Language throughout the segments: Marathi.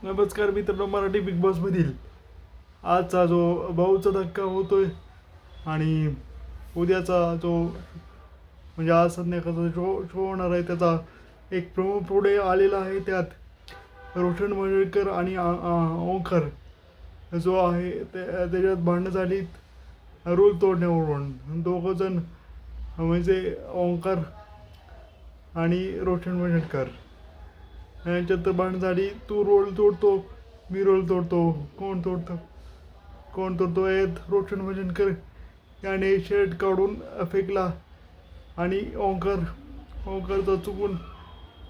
नमस्कार मित्रांनो, मराठी बिग बॉसमधील आजचा जो भाऊचा धक्का होतोय आणि उद्याचा जो म्हणजे आज संध्याकाळचा शो होणार आहे त्याचा एक प्रोमो पुढे आलेला आहे. त्यात रोशन मजेडकर आणि ओंकार जो आहे त्याच्यात भांडणं झाली रूल तोडण्यावरून. दोघं जण म्हणजे ओंकार आणि रोशन मजेडकर यांच्यात भांडण झाली. तू रोल तोडतो, मी रोल तोडतो, कोण तोडतो यात रोशन मजेडकर याने शर्ट काढून फेकला आणि ओंकारचा चुकून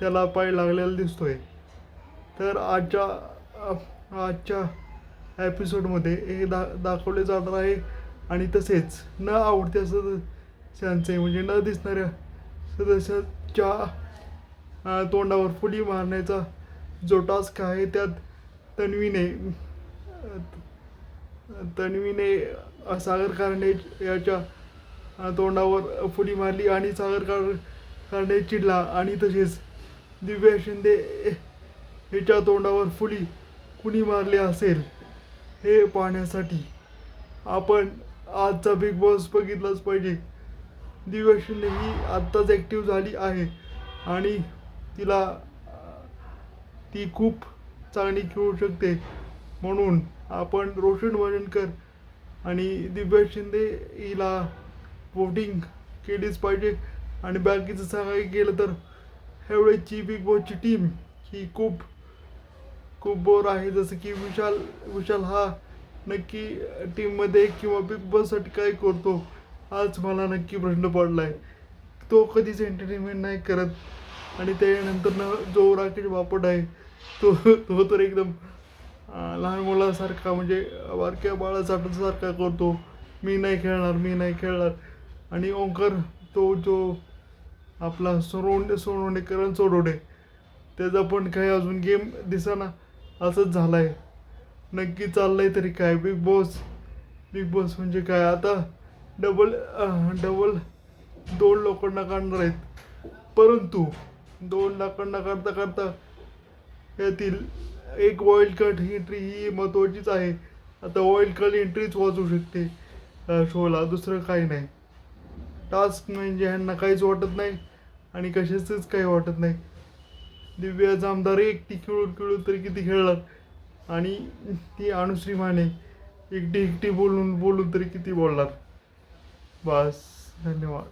त्याला पाय लागलेला दिसतोय. तर आजच्या एपिसोडमध्ये हे दाखवले जाणार आहे. आणि तसेच न आवडत्या सदस्यांचे म्हणजे न दिसणाऱ्या सदस्याच्या तोंडावर फुली मारण्याचा जो टास्क आहे त्यात तन्वीने सागर कारंडे याच्या तोंडावर फुली मारली आणि सागर कारंडे चिडला. आणि तसेच दिव्या शिंदे हिच्या तोंडावर फुली कुणी मारली असेल हे पाहण्यासाठी आपण आजचा बिग बॉस बघितलाच पाहिजे. दिव्या शिंदे ही आत्ताच ॲक्टिव्ह झाली आहे आणि ती खूप चांगली खेळू शकते. म्हणून आपण रोशन मजेडकर आणि दिव्या शिंदे हिला वोटिंग केलीच पाहिजे. आणि बाकीचं सांगायला गेलं तर ह्यावेळेची बिग बॉसची टीम ही खूप बोर आहे. जसं की विशाल हा नक्की टीममध्ये किंवा बिग बॉससाठी काय करतो आज मला नक्की प्रश्न पडला आहे. तो कधीच एंटरटेनमेंट नाही करत. आणि त्यानंतर जो राकेश बापट आहे तो तर एकदम लहान मुलासारखा म्हणजे बारक्या बाळासारखा करतो, मी नाही खेळणार. आणि ओंकार तो जो आपला सोनवणे त्याचा पण काही अजून गेम दिसेना असंच झालं आहे. नक्की चाललं आहे तरी काय बिग बॉस म्हणजे काय आता डबल 2 लोकांना काढणार आहेत. परंतु 2 लोकांना काढता यातील एक वाईल्ड कार्ड एंट्री ही महत्त्वाचीच आहे. आता वाईल्ड कार्ड एंट्रीच वाचू शकते शोला, दुसरं काही नाही. टास्क म्हणजे ह्यांना काहीच वाटत नाही आणि कशाचंच काही वाटत नाही. दिव्या जामदार एकटी खेळून तरी किती खेळणार आणि ती अनुश्री माने एकटी बोलून तरी किती बोलणार. बस, धन्यवाद.